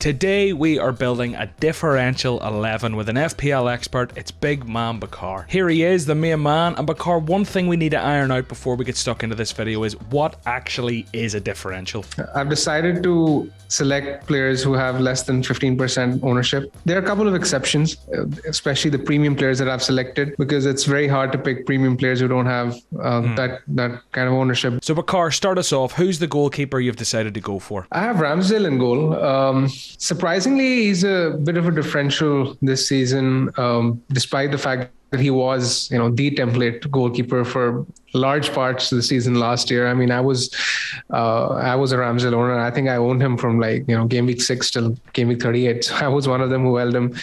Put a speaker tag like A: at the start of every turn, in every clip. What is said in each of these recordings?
A: Today we are building a differential 11 with an FPL expert. It's BigManBakar. Here he is, the main man. And Bakar, one thing we need to iron out before we get stuck into this video is what actually is a differential?
B: I've decided to select players who have less than 15% ownership. There are a couple of exceptions, especially the premium players that I've selected, because it's very hard to pick premium players who don't have that kind of ownership.
A: So Bakar, start us off. Who's the goalkeeper you've decided to go for?
B: I have Ramsdale in goal. Surprisingly, he's a bit of a differential this season, despite the fact that he was, the template goalkeeper for large parts of the season last year. I mean, I was a Ramsdale owner. I think I owned him from Gameweek 6 till Gameweek 38. So I was one of them who held him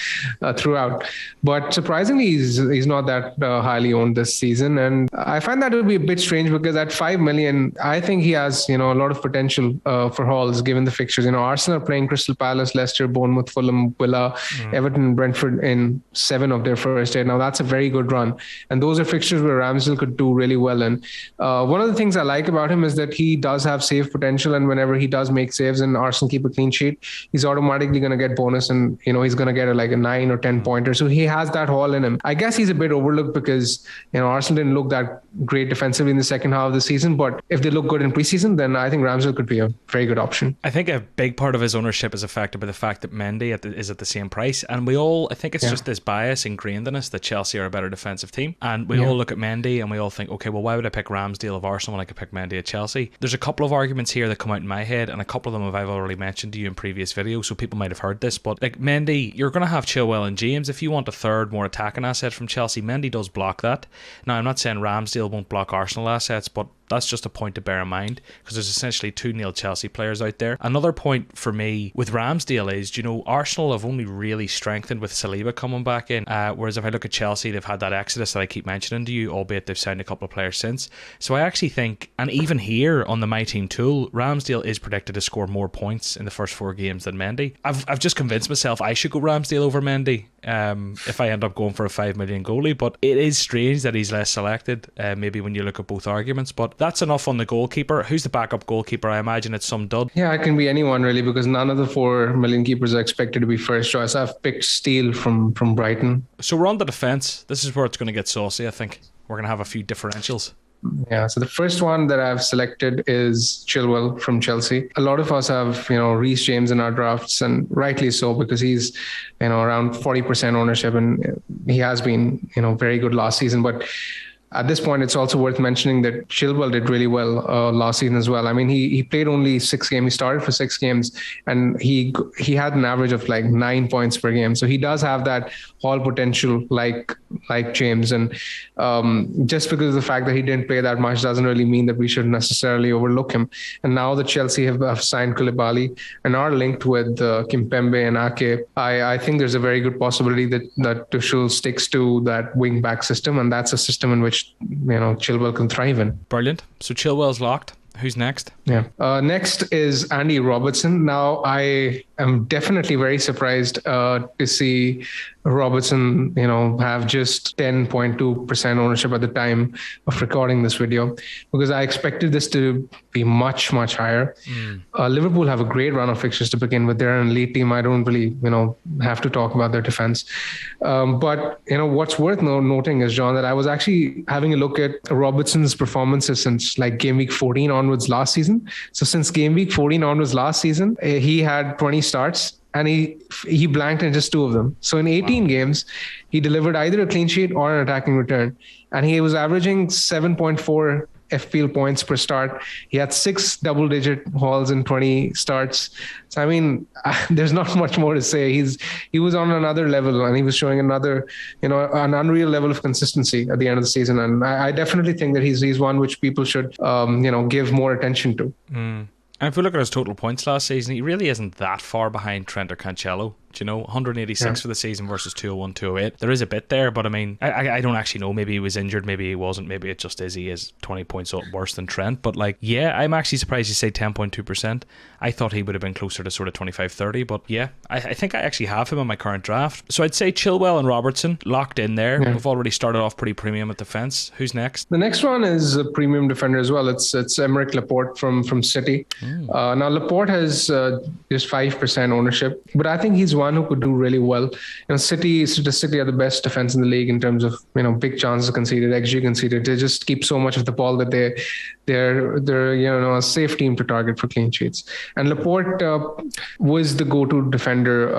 B: throughout. But surprisingly, he's not that highly owned this season. And I find that would be a bit strange because at 5 million, I think he has, a lot of potential for hauls given the fixtures. Arsenal are playing Crystal Palace, Leicester, Bournemouth, Fulham, Villa, Everton, Brentford in 7 of their first 8. Now that's a very good run. And those are fixtures where Ramsdale could do really well. And one of the things I like about him is that he does have save potential, and whenever he does make saves and Arsenal keep a clean sheet, he's automatically going to get bonus, and he's going to get a 9 or 10 pointer. So he has that haul in him. I guess he's a bit overlooked because Arsenal didn't look that great defensively in the second half of the season, but if they look good in preseason, then I think Ramsdale could be a very good option.
A: I think a big part of his ownership is affected by the fact that Mendy is at the same price, and I think it's just this bias ingrained in us that Chelsea are a better defensive team, and we all look at Mendy and we all think, okay, well, why would I pick Ramsdale of Arsenal when I could pick Mendy at Chelsea? There's a couple of arguments here that come out in my head, and a couple of them I've already mentioned to you in previous videos, so people might have heard this, but like Mendy, you're going to have Chilwell and James. If you want a third more attacking asset from Chelsea, Mendy does block that. Now, I'm not saying Ramsdale won't block Arsenal assets, but that's just a point to bear in mind because there's essentially 2 nil Chelsea players out there. Another point for me with Ramsdale is, Arsenal have only really strengthened with Saliba coming back in, whereas if I look at Chelsea, they've had that exodus that I keep mentioning to you, albeit they've signed a couple of players since. So I actually think, and even here on the My Team tool, Ramsdale is predicted to score more points in the first 4 games than Mendy. I've just convinced myself I should go Ramsdale over Mendy if I end up going for a 5 million goalie, but it is strange that he's less selected, maybe when you look at both arguments. But that's enough on the goalkeeper. Who's the backup goalkeeper? I imagine it's some dud.
B: Yeah, it can be anyone really, because none of the 4 million keepers are expected to be first choice. I've picked Steele from Brighton.
A: So we're on the defence. This is where it's going to get saucy, I think. We're going to have a few differentials.
B: Yeah, so the first one that I've selected is Chilwell from Chelsea. A lot of us have, Reece James in our drafts, and rightly so, because he's, around 40% ownership, and he has been, very good last season. But at this point, it's also worth mentioning that Chilwell did really well last season as well. I mean, he played only 6 games. He started for 6 games, and he had an average of 9 points per game. So he does have that haul potential like James. And just because of the fact that he didn't play that much doesn't really mean that we should necessarily overlook him. And now that Chelsea have signed Koulibaly and are linked with Kimpembe and Ake, I think there's a very good possibility that Tuchel sticks to that wing back system, and that's a system in which Chilwell can thrive in.
A: Brilliant. So Chilwell's locked. Who's next?
B: Yeah. Next is Andy Robertson. Now, I am definitely very surprised to see Robertson, have just 10.2% ownership at the time of recording this video, because I expected this to be much, much higher. Liverpool have a great run of fixtures to begin with. They're an elite team. I don't really, have to talk about their defense. But, what's worth noting is, John, that I was actually having a look at Robertson's performances since Game Week 14 onwards last season. So since Game Week 14 onwards last season, he had 20 starts. And he blanked in just 2 of them. So in 18 games, he delivered either a clean sheet or an attacking return. And he was averaging 7.4 FPL points per start. He had 6 double-digit hauls in 20 starts. So, I mean, there's not much more to say. He was on another level, and he was showing another, an unreal level of consistency at the end of the season. And I definitely think that he's one which people should, give more attention to.
A: And if we look at his total points last season, he really isn't that far behind Trent or Cancelo. You know, 186 for the season versus 201, 208. There is a bit there, but I mean, I don't actually know. Maybe he was injured, maybe he wasn't, maybe it just is he is 20 points worse than Trent. But like, yeah, I'm actually surprised you say 10.2%. I thought he would have been closer to sort of 25-30, but yeah, I think I actually have him in my current draft. So I'd say Chilwell and Robertson locked in there. We've already started off pretty premium at defense. Who's next?
B: The next one is a premium defender as well. It's Emerick Laporte from City. Now Laporte has just 5% ownership, but I think he's one who could do really well. You know, City statistically are the best defense in the league in terms of, you know, big chances conceded, XG conceded. They just keep so much of the ball that they're you know, a safe team to target for clean sheets. And Laporte was the go-to defender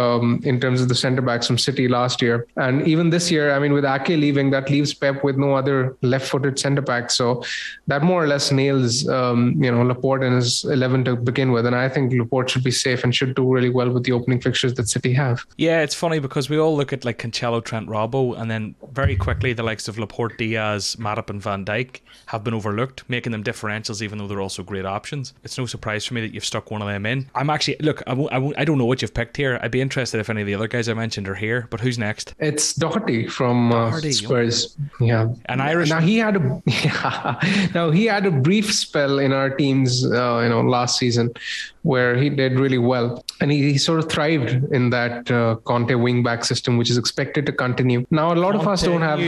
B: in terms of the centre backs from City last year, and even this year. I mean, with Ake leaving, that leaves Pep with no other left-footed centre back. So that more or less nails you know, Laporte and his 11 to begin with. And I think Laporte should be safe and should do really well with the opening fixtures that City have.
A: Yeah, it's funny because we all look at like Cancelo, Trent, Robbo, and then very quickly the likes of Laporte, Diaz, Matip and Van Dijk have been overlooked, making them differentials even though they're also great options. It's no surprise for me that you've stuck one of them in. I'm actually, look, I don't know what you've picked here. I'd be interested if any of the other guys I mentioned are here, but who's next?
B: It's Doherty from Spurs. Yeah,
A: an Irish.
B: Now he had a brief spell in our teams, you know, last season where he did really well, and he sort of thrived in that Conte wing-back system, which is expected to continue. Now a lot of us don't have.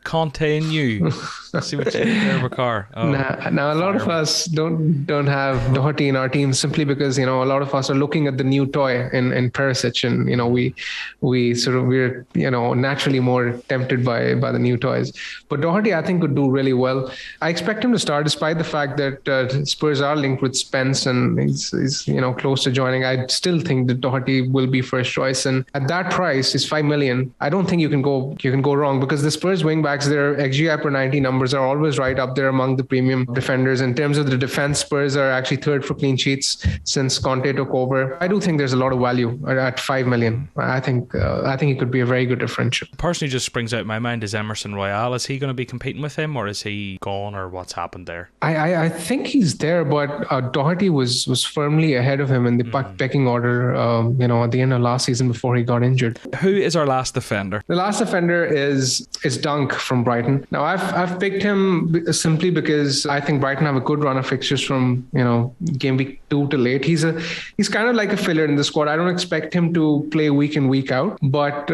A: Conte and you. See what you did there, Bakar.
B: Now a lot of us don't have Doherty in our team simply because, you know, a lot of us are looking at the new toy in Perisic, and you know, we're you know, naturally more tempted by the new toys. But Doherty, I think, could do really well. I expect him to start, despite the fact that Spurs are linked with Spence and he's you know, close to joining. I still think that Doherty will be first choice, and at that price, is 5 million. I don't think you can go wrong, because the Spurs wing backs, their XGI per 90 numbers are always right up there among the premium defenders. In terms of the defense, Spurs are actually third for clean sheets since Conte took over. I do think there's a lot of value at 5 million. I think he could be a very good differential.
A: The person who just springs out in my mind is Emerson Royale. Is he going to be competing with him, or is he gone, or what's happened there?
B: I think he's there, but Doherty was firmly ahead of him in the pecking order, you know, at the end of last season before he got injured.
A: Who is our last defender?
B: The last defender is Dunk from Brighton. Now I've picked him simply because I think Brighton have a good run of fixtures from, you know, game week 2 to late. He's kind of like a filler in the squad. I don't expect him to play week in, week out, but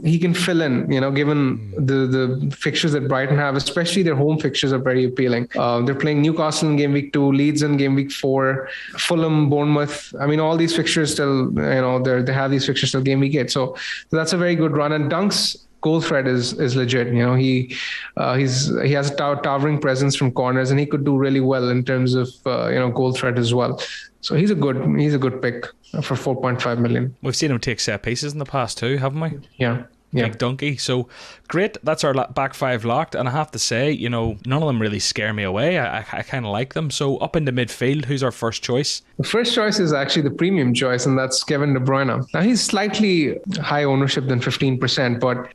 B: he can fill in, you know, given the fixtures that Brighton have, especially their home fixtures are very appealing. They're playing Newcastle in game week 2, Leeds in game week 4, Fulham, Bournemouth. I mean, all these fixtures still, you know, they have these fixtures till game week 8. So that's a very good run. And Dunk's goal threat is legit. You know, he has a towering presence from corners, and he could do really well in terms of you know, goal threat as well. So he's a good pick for 4.5 million.
A: We've seen him take set pieces in the past too, haven't we?
B: Yeah.
A: Big donkey. So great. That's our back five locked. And I have to say, you know, none of them really scare me away. I kind of like them. So up into midfield, who's our first choice?
B: The first choice is actually the premium choice, and that's Kevin De Bruyne. Now he's slightly high ownership than 15%, but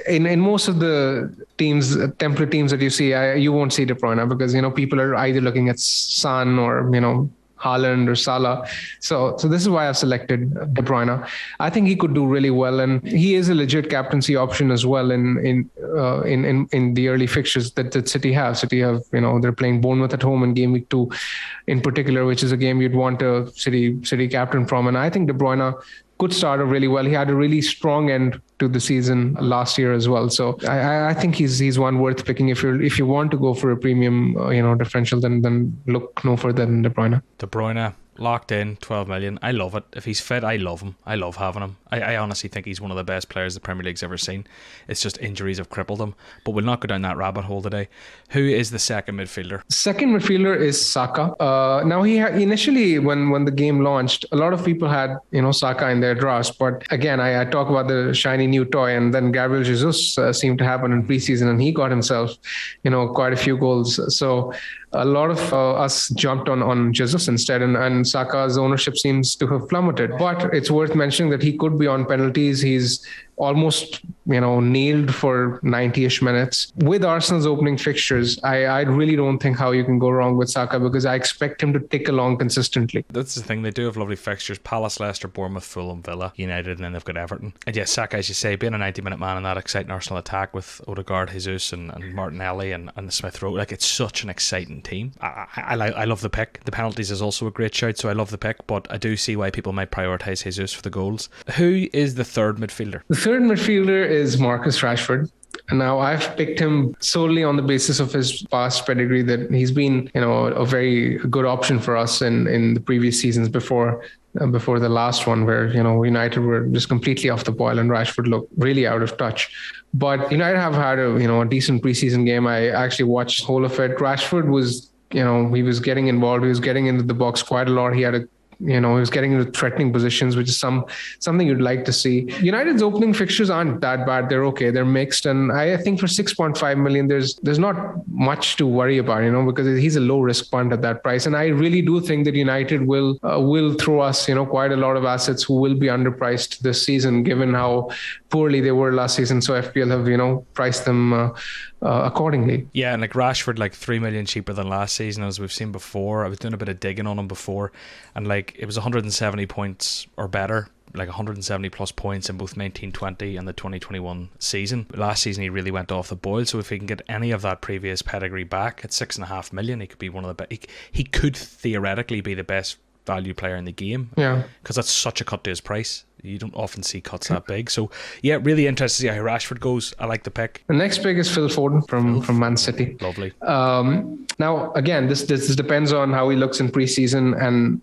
B: in most of the teams, template teams that you see, you won't see De Bruyne, because, you know, people are either looking at Son or, you know, Haaland or Salah. So this is why I've selected De Bruyne. I think he could do really well, and he is a legit captaincy option as well in the early fixtures that City have. City have, you know, they're playing Bournemouth at home in game week 2 in particular, which is a game you'd want a City captain from. And I think De Bruyne could start really well. He had a really strong end to the season last year as well. So I think he's one worth picking if you want to go for a premium, you know, differential. Then look no further than De Bruyne.
A: De Bruyne. Locked in, 12 million. I love it. If he's fit, I love him. I love having him. I honestly think he's one of the best players the Premier League's ever seen. It's just injuries have crippled him. But we'll not go down that rabbit hole today. Who is the second midfielder?
B: Second midfielder is Saka. Now he initially, when the game launched, a lot of people had, you know, Saka in their drafts. But again, I talk about the shiny new toy, and then Gabriel Jesus seemed to happen in preseason, and he got himself, you know, quite a few goals. So a lot of us jumped on Jesus instead, and Saka's ownership seems to have plummeted. But it's worth mentioning that he could be on penalties. He's almost, nailed for 90-ish minutes. With Arsenal's opening fixtures, I really don't think how you can go wrong with Saka, because I expect him to tick along consistently.
A: That's the thing. They do have lovely fixtures: Palace, Leicester, Bournemouth, Fulham, Villa, United, and then they've got Everton. And yes, Saka, as you say, being a 90-minute man in that exciting Arsenal attack with Odegaard, Jesus and Martinelli and Smith Rowe, like, it's such an exciting team. I love the pick. The penalties is also a great shout, so I love the pick, but I do see why people might prioritise Jesus for the goals. Who is the third midfielder?
B: The third midfielder is Marcus Rashford. And now I've picked him solely on the basis of his past pedigree, that he's been, a very good option for us in the previous seasons before the last one, where, United were just completely off the boil and Rashford looked really out of touch. But United have had a decent preseason game. I actually watched the whole of it. Rashford was, he was getting involved. He was getting into the box quite a lot. He had he was getting into threatening positions, which is something you'd like to see. United's opening fixtures aren't that bad. They're okay. They're mixed. And I think for 6.5 million, there's not much to worry about, because he's a low risk punt at that price. And I really do think that United will throw us, quite a lot of assets who will be underpriced this season, given how poorly they were last season. So FPL have, priced them accordingly.
A: Yeah, and like Rashford, like 3 million cheaper than last season, as we've seen before. I was doing a bit of digging on him before, and like it was 170 points or better, like 170 plus points in both 1920 and the 2021 season. Last season he really went off the boil, so if he can get any of that previous pedigree back at 6.5 million, he could be one of the best. He could theoretically be the best value player in the game.
B: Yeah,
A: because that's such a cut to his price. You don't often see cuts that big. So yeah, really interested to see how Rashford goes. I like the pick.
B: The next pick is Phil Foden from Man City.
A: Lovely.
B: Now again, this depends on how he looks in preseason and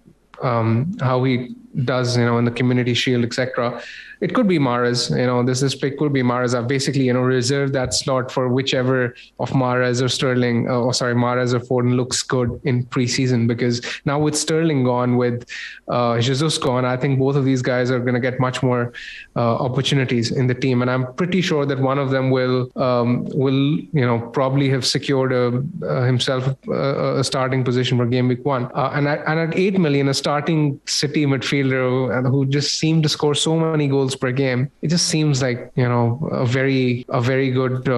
B: how he does, in the Community Shield, etc. It could be Mahrez. This pick could be Mahrez. I've basically, reserved that slot for whichever of Mahrez or Sterling, Mahrez or Foden looks good in preseason, because now with Sterling gone, with Jesus gone, I think both of these guys are going to get much more opportunities in the team. And I'm pretty sure that one of them will probably have secured himself a starting position for game week 1. And at 8 million, a starting City midfielder who just seemed to score so many goals per game, it just seems like a very good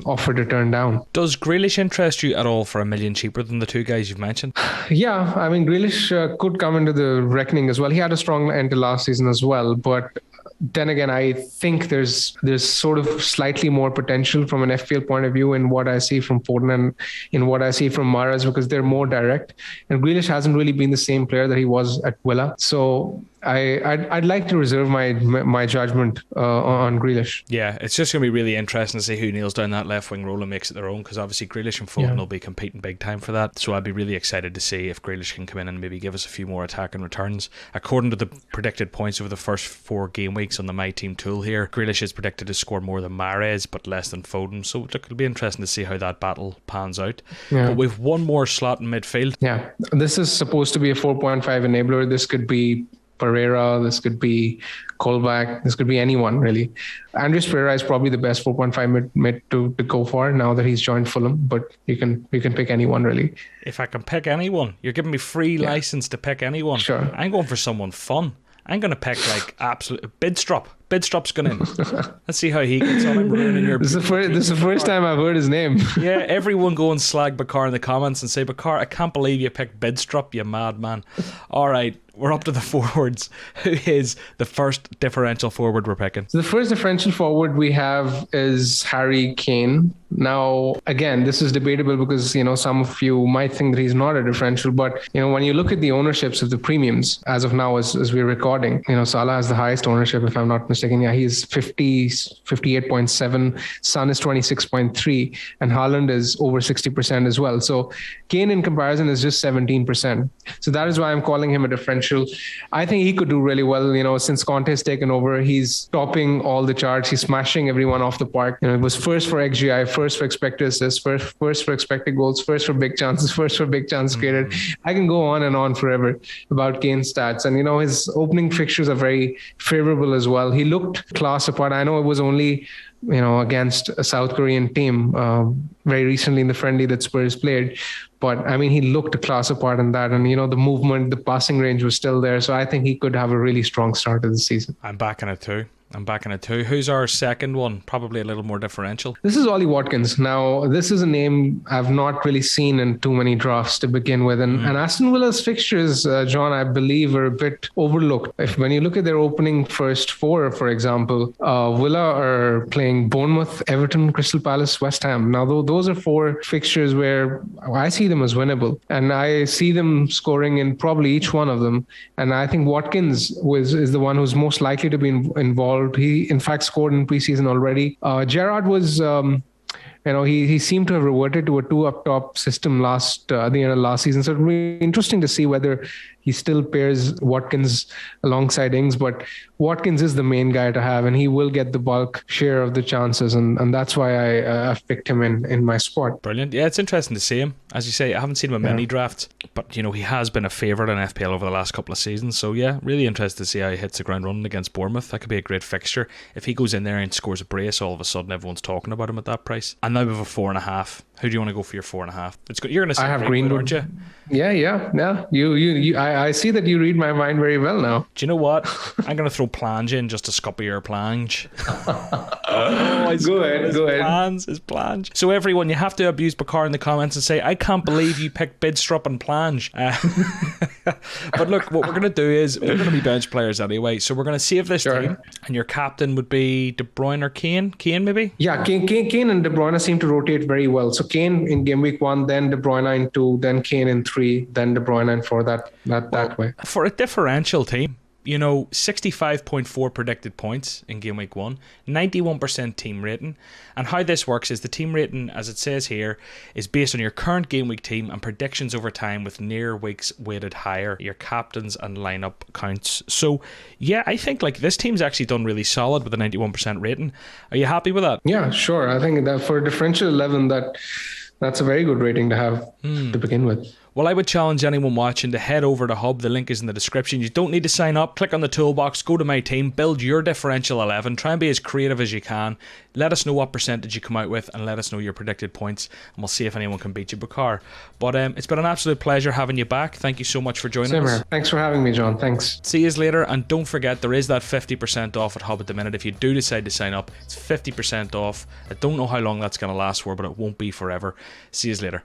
B: offer to turn down.
A: Does Grealish interest you at all for $1 million cheaper than the two guys you've mentioned?
B: Yeah, I mean, Grealish could come into the reckoning as well. He had a strong end to last season as well, but then again, I think there's sort of slightly more potential from an FPL point of view in what I see from Foden and in what I see from Mahrez, because they're more direct. And Grealish hasn't really been the same player that he was at Villa. So I'd like to reserve my judgment on Grealish.
A: Yeah, it's just going to be really interesting to see who nails down that left wing role and makes it their own, because obviously Grealish and Foden will be competing big time for that. So I'd be really excited to see if Grealish can come in and maybe give us a few more attacking returns. According to the predicted points over the first 4 game weeks on the My Team tool here, Grealish is predicted to score more than Mahrez but less than Foden. So look, it'll be interesting to see how that battle pans out.
B: Yeah.
A: But we've one more slot in midfield.
B: Yeah, this is supposed to be a 4.5 enabler. This could be Pereira, this could be Colback, this could be anyone really. Andres Pereira is probably the best 4.5 mid to go for now that he's joined Fulham, but you can pick anyone really.
A: If I can pick anyone, you're giving me free license to pick anyone.
B: Sure.
A: I'm going for someone fun. I'm going to pick like absolute Bidstrop. Bidstrop's going in. Let's see how he gets on. I'm ruining your...
B: This is the first time I've heard his name.
A: Yeah, everyone go and slag Bakar in the comments and say, Bakar, I can't believe you picked Bidstrop, you madman. All right, we're up to the forwards. Who is the first differential forward we're picking?
B: So the first differential forward we have is Harry Kane. Now, again, this is debatable because, some of you might think that he's not a differential, but, when you look at the ownerships of the premiums as of now, as we're recording, Salah has the highest ownership, if I'm not mistaken. Yeah, he's 58.7, Son is 26.3, and Haaland is over 60% as well. So Kane in comparison is just 17%. So that is why I'm calling him a differential. I think he could do really well. Since Conte's taken over, he's topping all the charts. He's smashing everyone off the park. It was first for XGI, first for expected assists, first for expected goals, first for big chances, first for big chances created. I can go on and on forever about Kane's stats. And, his opening fixtures are very favorable as well. He looked class apart. I know it was only, against a South Korean team very recently in the friendly that Spurs played. But, I mean, he looked a class apart in that. And, the movement, the passing range was still there. So I think he could have a really strong start of the season.
A: I'm backing it too. I'm backing it too. Who's our second one? Probably a little more differential.
B: This is Ollie Watkins. Now, this is a name I've not really seen in too many drafts to begin with. And Aston Villa's fixtures, John, I believe are a bit overlooked. When you look at their opening first four, for example, Villa are playing Bournemouth, Everton, Crystal Palace, West Ham. Now, those are four fixtures where I see them as winnable. And I see them scoring in probably each one of them. And I think Watkins is the one who's most likely to be involved. He, in fact, scored in preseason already. Gerrard was, he seemed to have reverted to a two up top system at the end of last season. So it'll be interesting to see whether he still pairs Watkins alongside Ings, but Watkins is the main guy to have, and he will get the bulk share of the chances, and that's why I've picked him in my squad.
A: Brilliant. Yeah, it's interesting to see him. As you say, I haven't seen him in many drafts, but he has been a favourite in FPL over the last couple of seasons. So yeah, really interested to see how he hits the ground running against Bournemouth. That could be a great fixture. If he goes in there and scores a brace, all of a sudden everyone's talking about him at that price. And now we have a 4.5. Who do you want to go for your 4.5? It's good. You're going to say
B: I have Greenwood, aren't you? Yeah. I see that you read my mind very well now.
A: Do you know what? I'm going to throw Plange in just to scupper your Plange.
B: Go ahead.
A: His Plange. So everyone, you have to abuse Bakar in the comments and say, I can't believe you picked Bidstrup and Plange. But look, what we're going to do is we're going to be bench players anyway. So we're going to save this team, and your captain would be De Bruyne or Kane? Kane maybe?
B: Yeah, Kane and De Bruyne seem to rotate very well. So Kane in game week 1, then De Bruyne in 2, then Kane in 3, then De Bruyne in 4. That way.
A: For a differential team, 65.4 predicted points in game week 1, 91% team rating. And how this works is the team rating, as it says here, is based on your current game week team and predictions over time, with near weeks weighted higher, your captains and lineup counts. So yeah, I think this team's actually done really solid with a 91% rating. Are you happy with that?
B: Yeah, sure. I think that for a differential 11, that's a very good rating to have to begin with.
A: Well, I would challenge anyone watching to head over to Hub. The link is in the description. You don't need to sign up. Click on the toolbox, go to my team, build your differential 11. Try and be as creative as you can. Let us know what percentage you come out with, and let us know your predicted points, and we'll see if anyone can beat you, Bakar. But it's been an absolute pleasure having you back. Thank you so much for joining us.
B: Thanks for having me, John. Thanks.
A: See you later, and don't forget there is that 50% off at Hub at the minute. If you do decide to sign up, it's 50% off. I don't know how long that's going to last for, but it won't be forever. See you later.